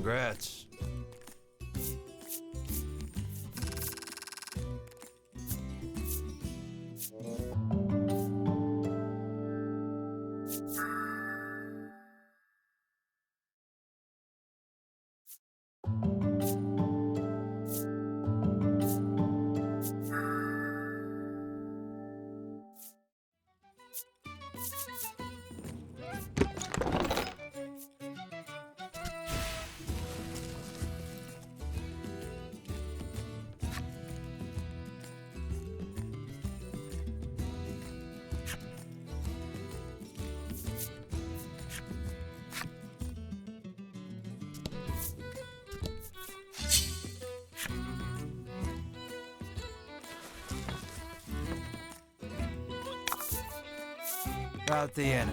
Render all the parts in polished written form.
Congrats. About the enemy.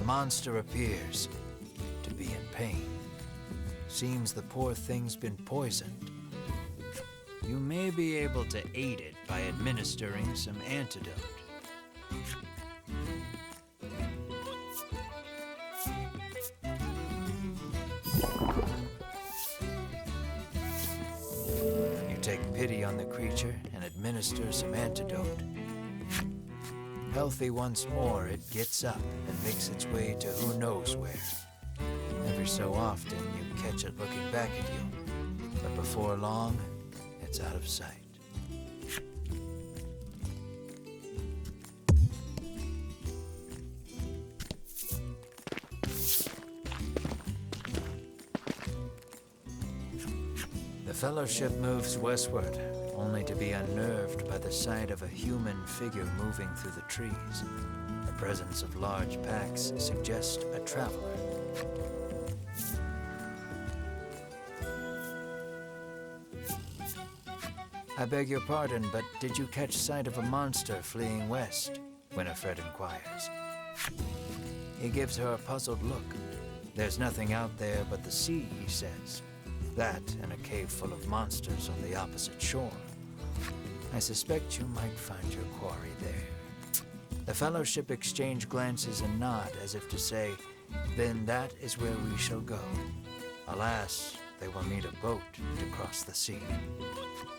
Monster appears to be in pain. Seems the poor thing's been poisoned. You may be able to aid it by administering some antidote. You take pity on the creature and administer some antidote. Healthy once more, it gets up and makes its way to who knows where. Every so often, you catch it looking back at you, but before long, it's out of sight. The Fellowship moves westward, only to be unnerved by the sight of a human figure moving through the trees. The presence of large packs suggests a traveler. I beg your pardon, but did you catch sight of a monster fleeing west? Winifred inquires. He gives her a puzzled look. There's nothing out there but the sea, he says. That and a cave full of monsters on the opposite shore. I suspect you might find your quarry there. The Fellowship exchange glances and nod as if to say, then that is where we shall go. Alas, they will need a boat to cross the sea.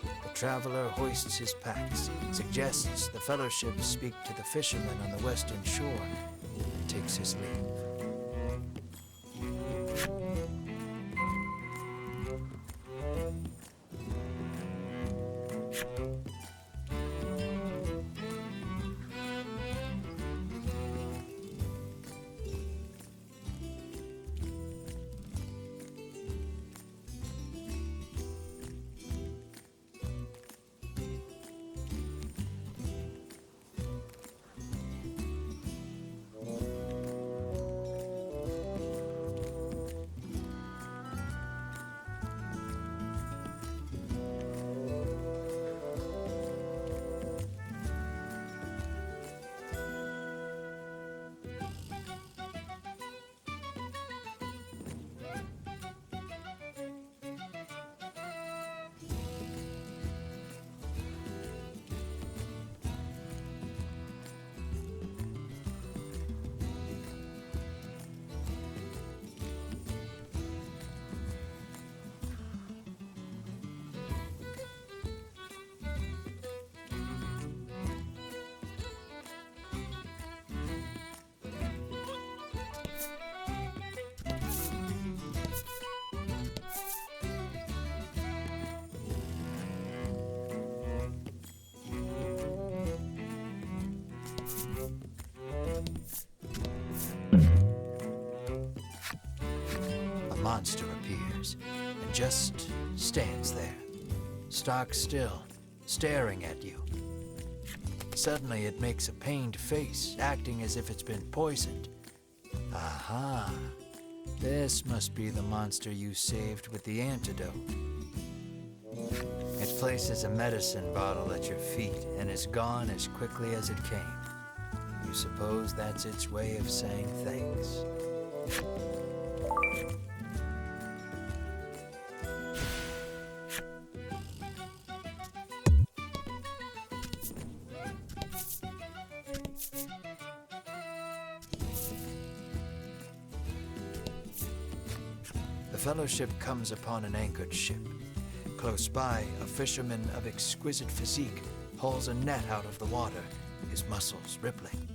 The traveler hoists his packs, suggests the Fellowship speak to the fishermen on the western shore, and takes his leave. monster appears and just stands there, stock still, staring at you. Suddenly it makes a pained face, acting as if it's been poisoned. Aha! This must be the monster you saved with the antidote. It places a medicine bottle at your feet and is gone as quickly as it came. You suppose that's its way of saying thanks. The Fellowship comes upon an anchored ship. Close by, a fisherman of exquisite physique hauls a net out of the water, his muscles rippling.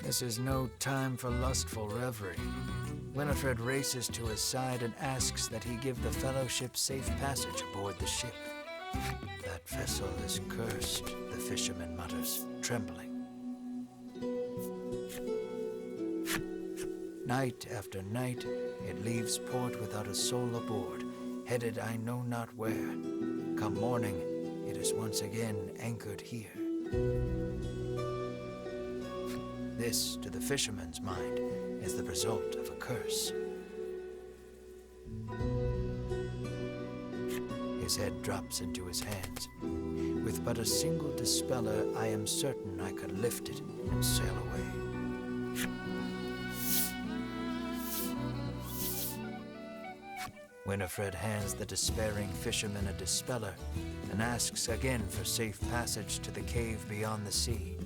This is no time for lustful reverie. Winifred races to his side and asks that he give the Fellowship safe passage aboard the ship. That vessel is cursed, the fisherman mutters, trembling. Night after night, it leaves port without a soul aboard, headed I know not where. Come morning, it is once again anchored here. This, to the fisherman's mind, is the result of a curse. His head drops into his hands. With but a single dispeller, I am certain I could lift it and sail away. Winifred hands the despairing fisherman a dispeller and asks again for safe passage to the cave beyond the sea.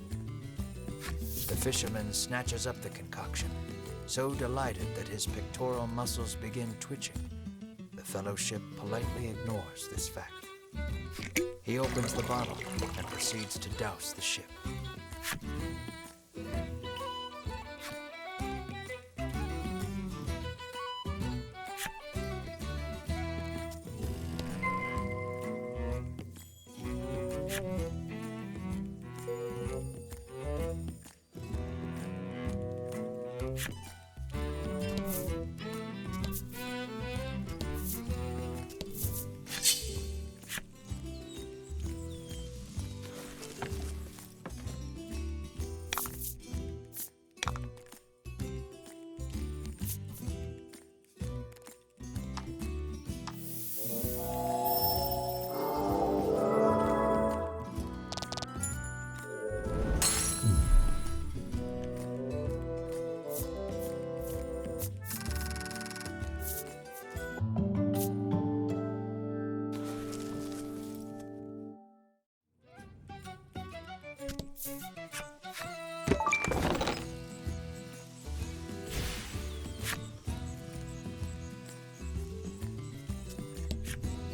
The fisherman snatches up the concoction, so delighted that his pectoral muscles begin twitching. The Fellowship politely ignores this fact. He opens the bottle and proceeds to douse the ship.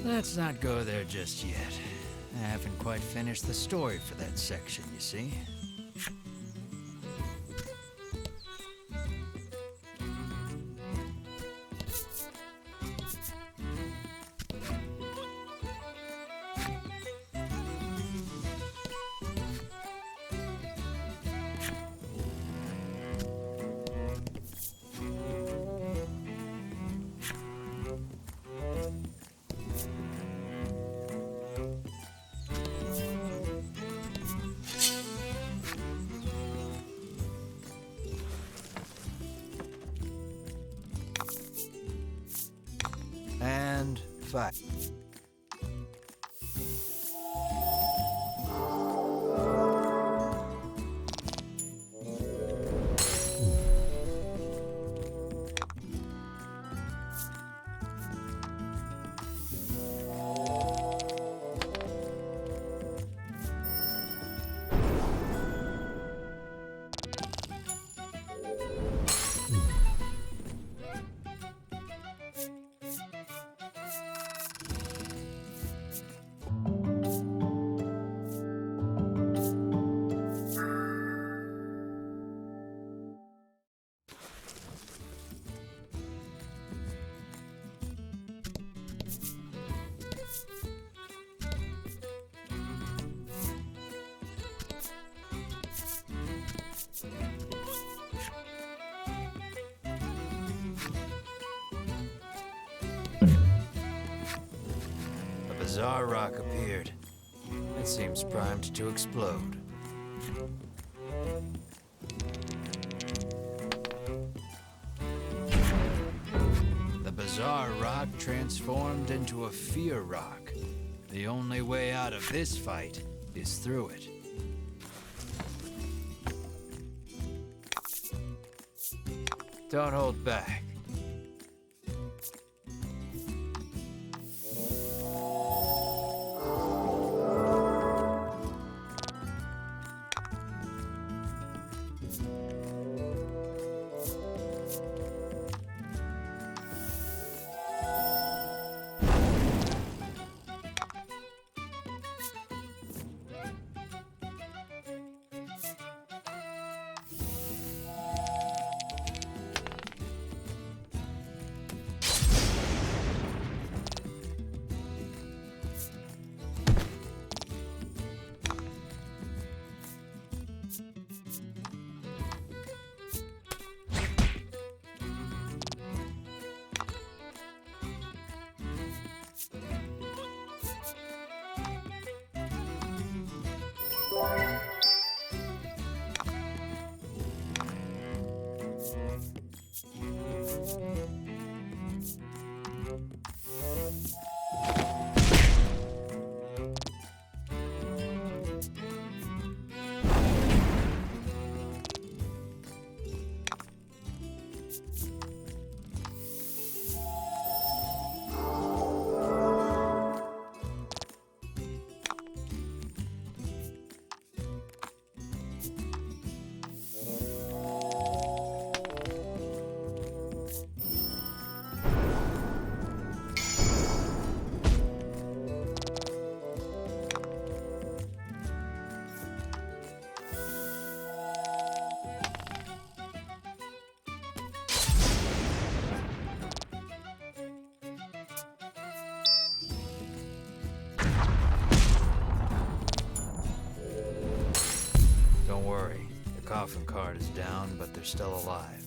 Let's not go there just yet. I haven't quite finished the story for that section, you see. And 5. bizarre rock appeared. It seems primed to explode. The bizarre rock transformed into a fear rock. The only way out of this fight is through it. Don't hold back. Don't worry, the coffin cart is down, but they're still alive.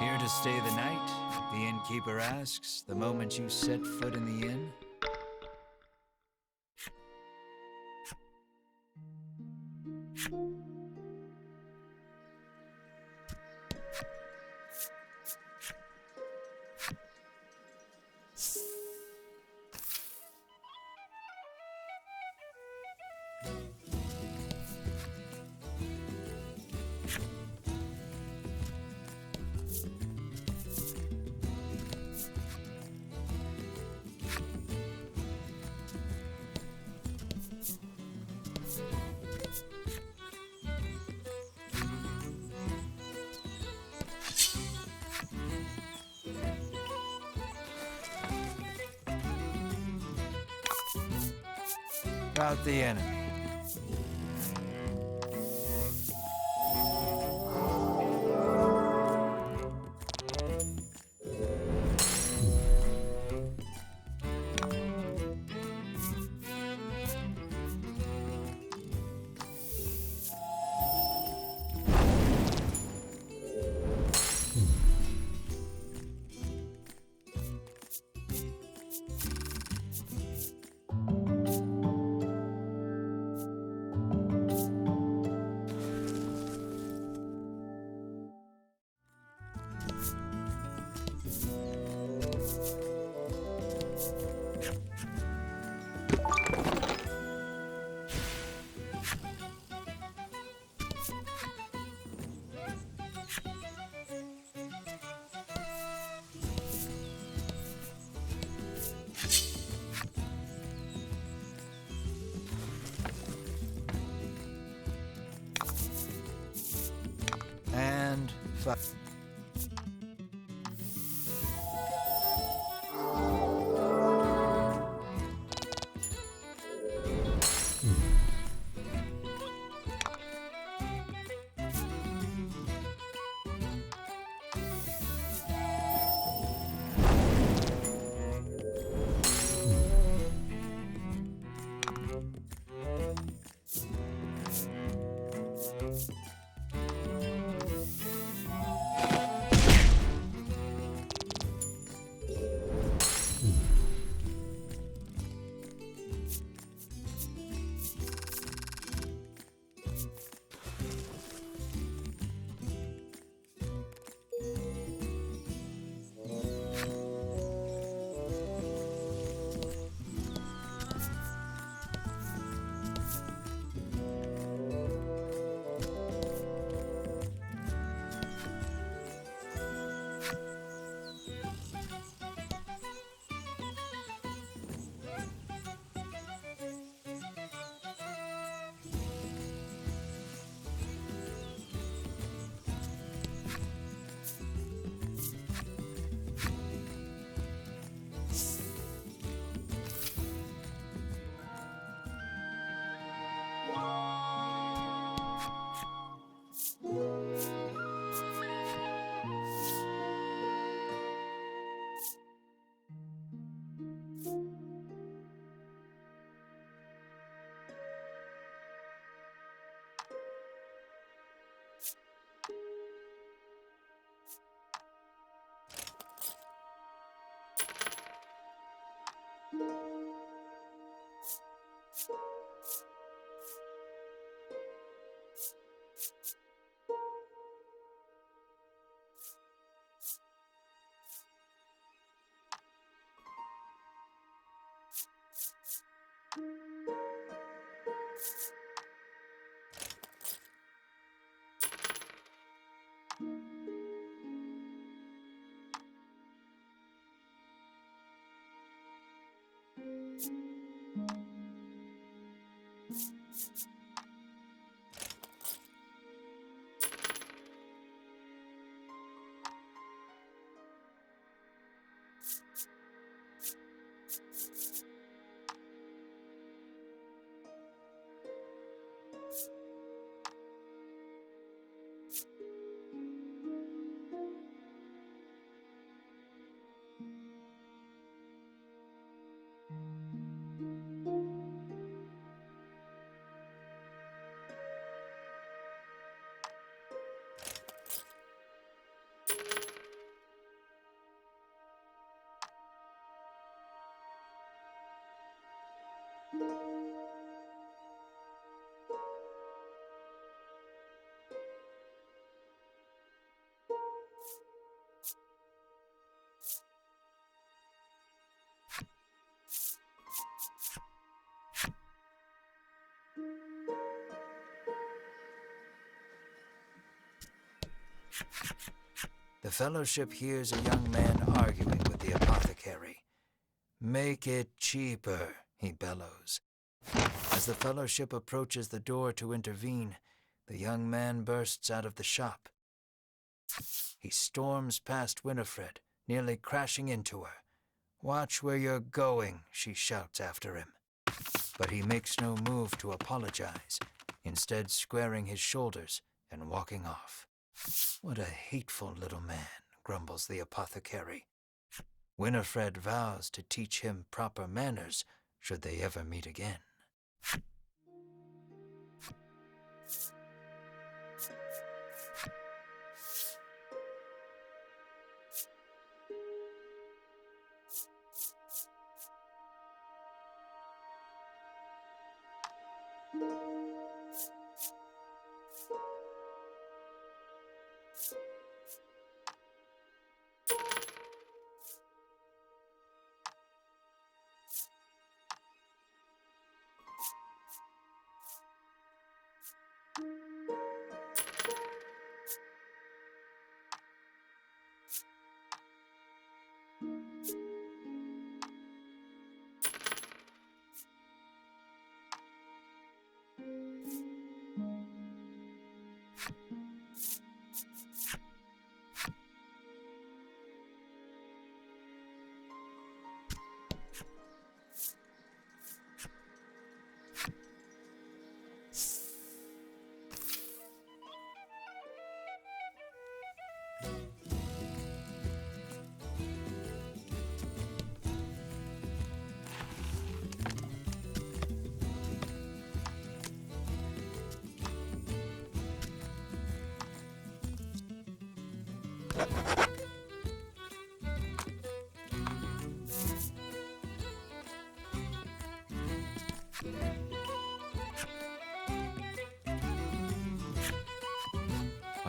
Here to stay the night? The innkeeper asks the moment you set foot in the inn. About the enemy. And five. The Fellowship hears a young man arguing with the apothecary. "Make it cheaper," he bellows. As the Fellowship approaches the door to intervene, the young man bursts out of the shop. He storms past Winifred, nearly crashing into her. "Watch where you're going," she shouts after him. But he makes no move to apologize, instead squaring his shoulders and walking off. "What a hateful little man," grumbles the apothecary. Winifred vows to teach him proper manners should they ever meet again.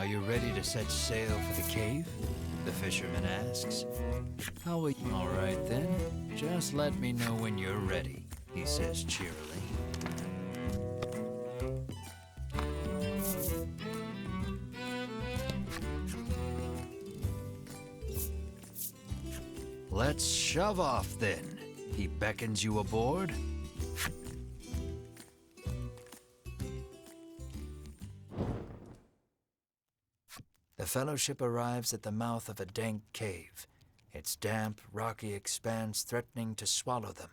Are you ready to set sail for the cave? The fisherman asks. How will you? All right then, just let me know when you're ready, he says cheerily. Let's shove off then. He beckons you aboard. The Fellowship arrives at the mouth of a dank cave, its damp, rocky expanse threatening to swallow them.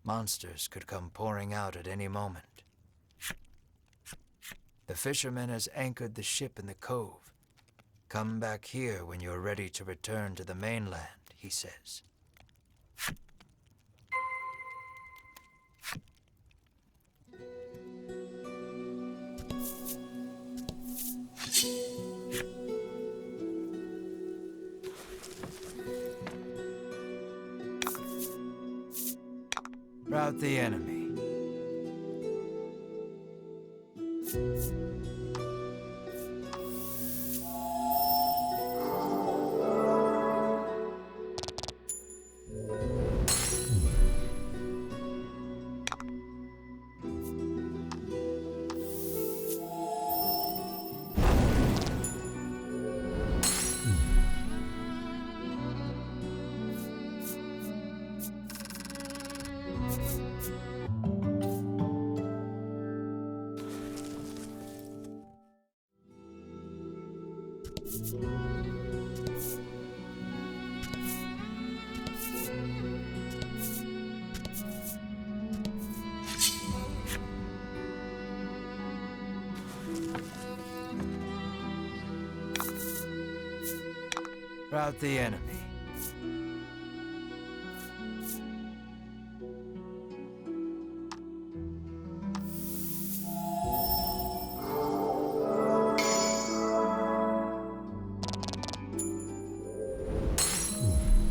Monsters could come pouring out at any moment. The fisherman has anchored the ship in the cove. Come back here when you're ready to return to the mainland, he says. Rout the enemy. Rout the enemy.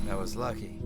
That was lucky.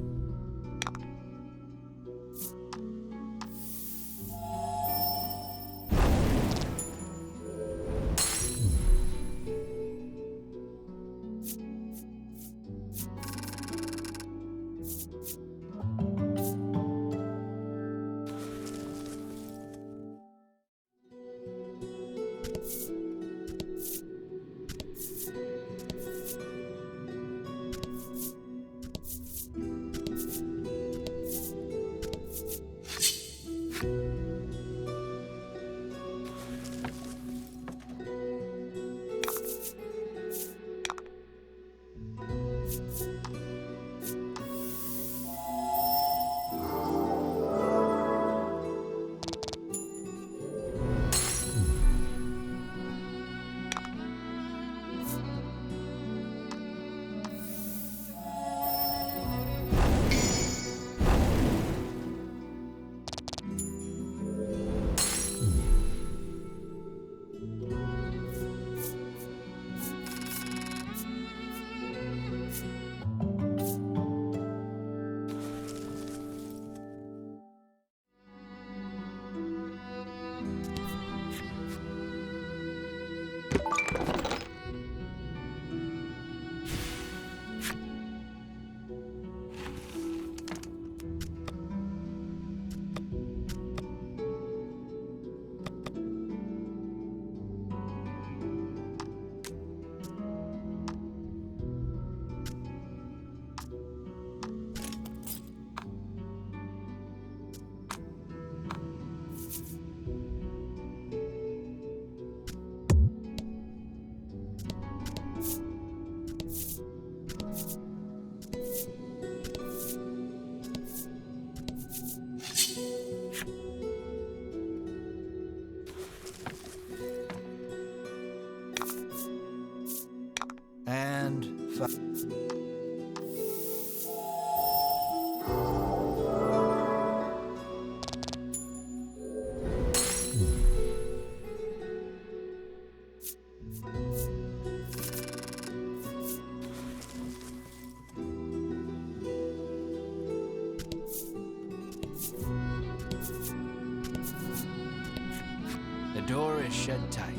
The door is shut tight.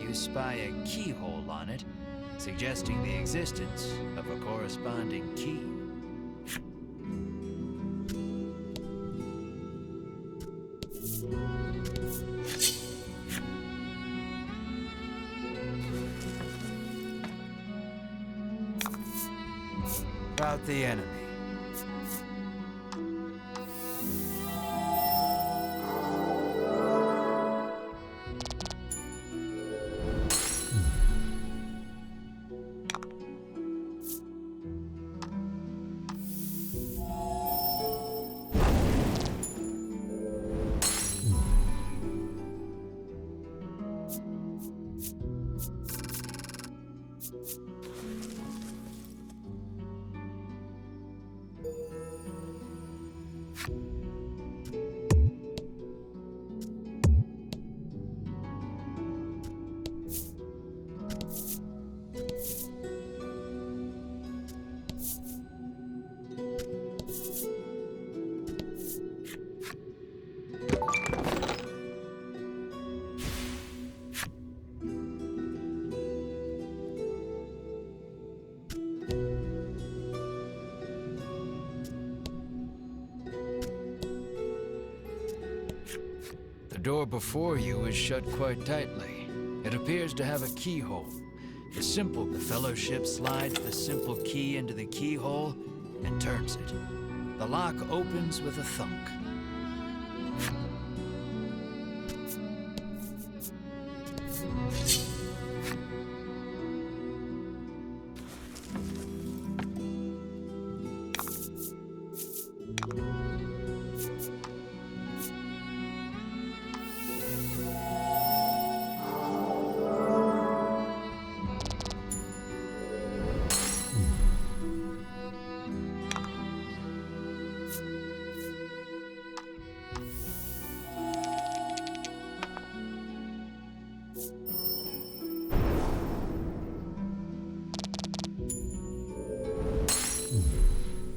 You you spy a keyhole on it, suggesting the existence of a corresponding key. About the enemy. The door before you is shut quite tightly. It appears to have a keyhole. The Fellowship slides the simple key into the keyhole and turns it. The lock opens with a thunk.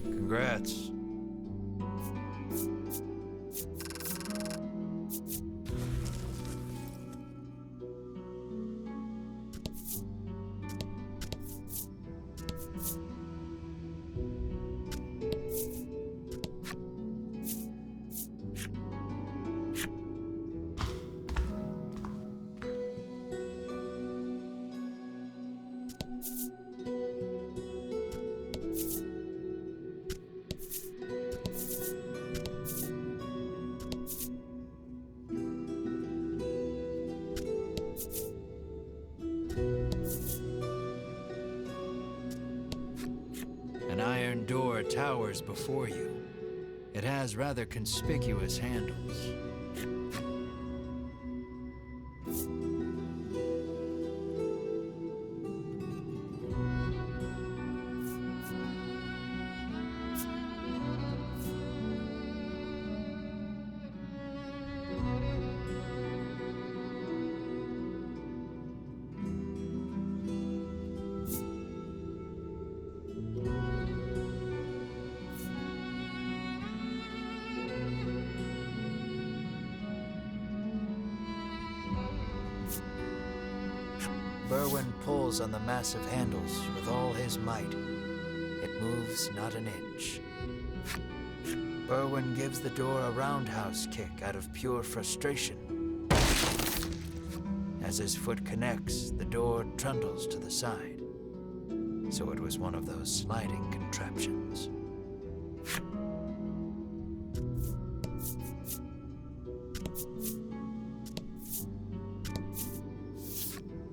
Congrats. An iron door towers before you. It has rather conspicuous handles. Berwin pulls on the massive handles with all his might. It moves not an inch. Berwin gives the door a roundhouse kick out of pure frustration. As his foot connects, the door trundles to the side. So it was one of those sliding contraptions.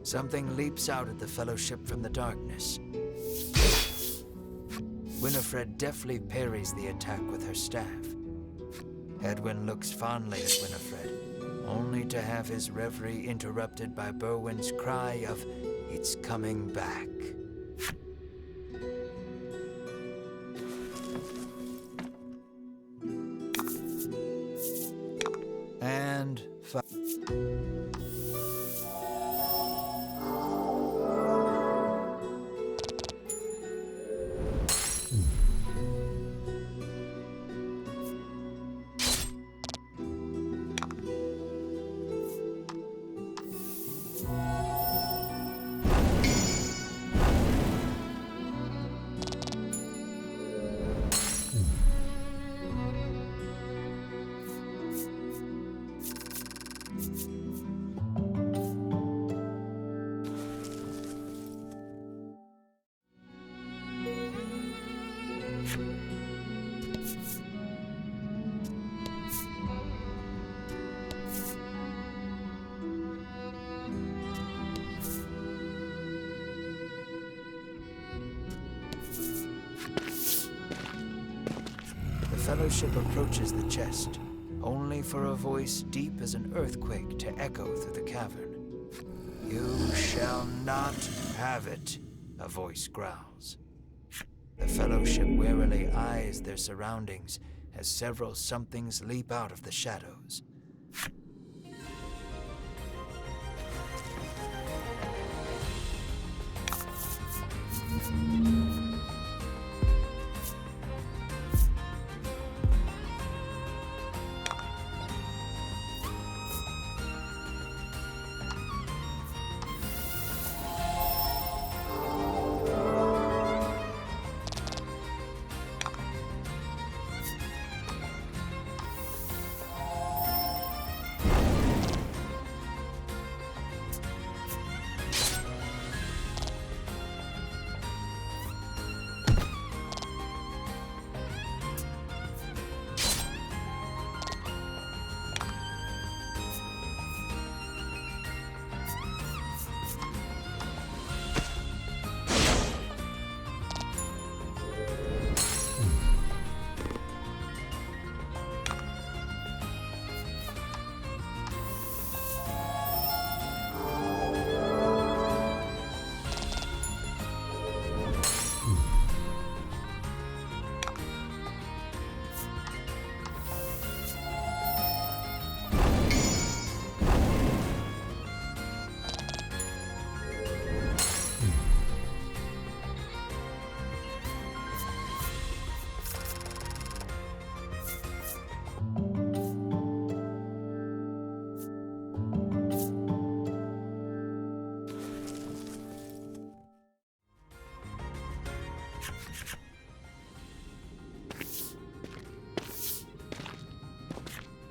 Something leaps out at the Fellowship from the darkness. Winifred deftly parries the attack with her staff. Edwin looks fondly at Winifred, only to have his reverie interrupted by Berwin's cry of, "It's coming back." And Fellowship approaches the chest, only for a voice deep as an earthquake to echo through the cavern. "You shall not have it," a voice growls. The Fellowship warily eyes their surroundings as several somethings leap out of the shadows.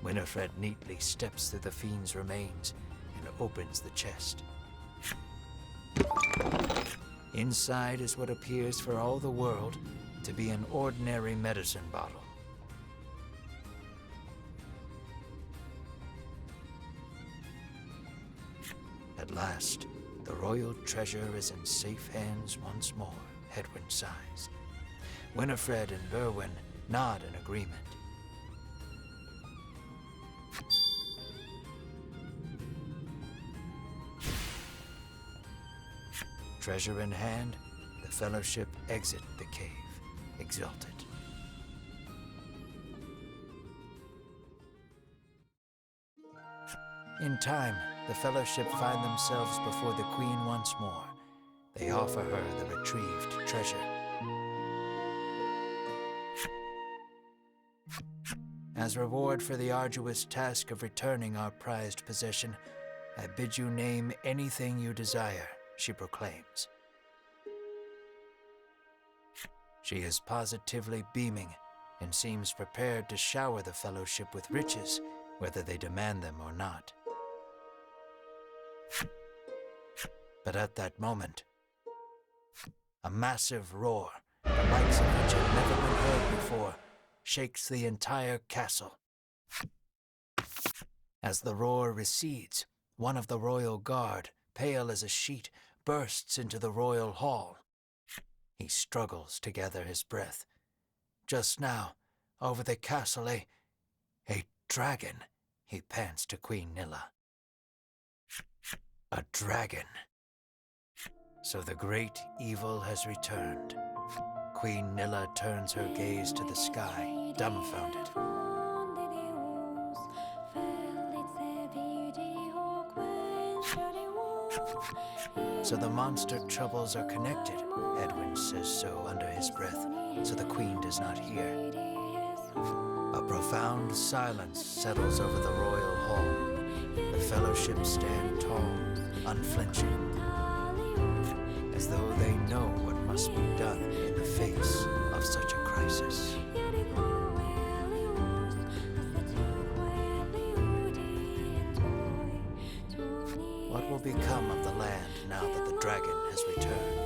Winifred neatly steps through the fiend's remains and opens the chest. Inside is what appears for all the world to be an ordinary medicine bottle. At last, the royal treasure is in safe hands once more, Hedwyn sighs. Winifred and Berwyn nod in agreement. Treasure in hand, the Fellowship exit the cave, exultant. In time, the Fellowship find themselves before the Queen once more. They offer her the retrieved treasure. As reward for the arduous task of returning our prized possession, I bid you name anything you desire, she proclaims. She is positively beaming and seems prepared to shower the Fellowship with riches, whether they demand them or not. But at that moment, a massive roar, the likes of which had never been heard before, shakes the entire castle. As the roar recedes, one of the royal guard, pale as a sheet, bursts into the royal hall. He struggles to gather his breath. Just now, over the castle, a dragon, he pants to Queen Nilla. A dragon. So the great evil has returned. Queen Nilla turns her gaze to the sky, dumbfounded. So the monster troubles are connected, Edwin says so under his breath, so the Queen does not hear. A profound silence settles over the royal hall. The Fellowship stand tall, unflinching, as though they know what must be done in the face of such a crisis. What will become of the land now that the dragon has returned?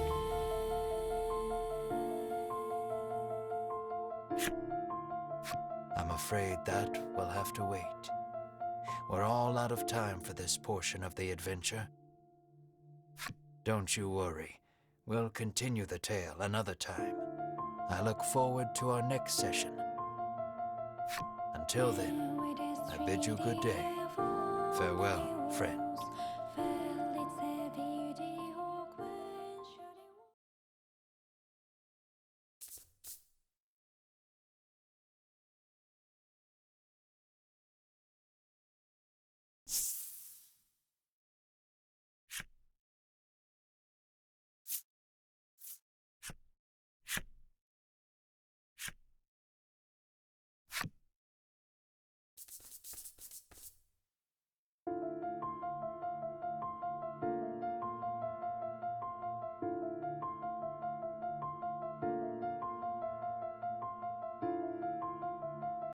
I'm afraid that will have to wait. We're all out of time for this portion of the adventure. Don't you worry. We'll continue the tale another time. I look forward to our next session. Until then, I bid you good day. Farewell, friends.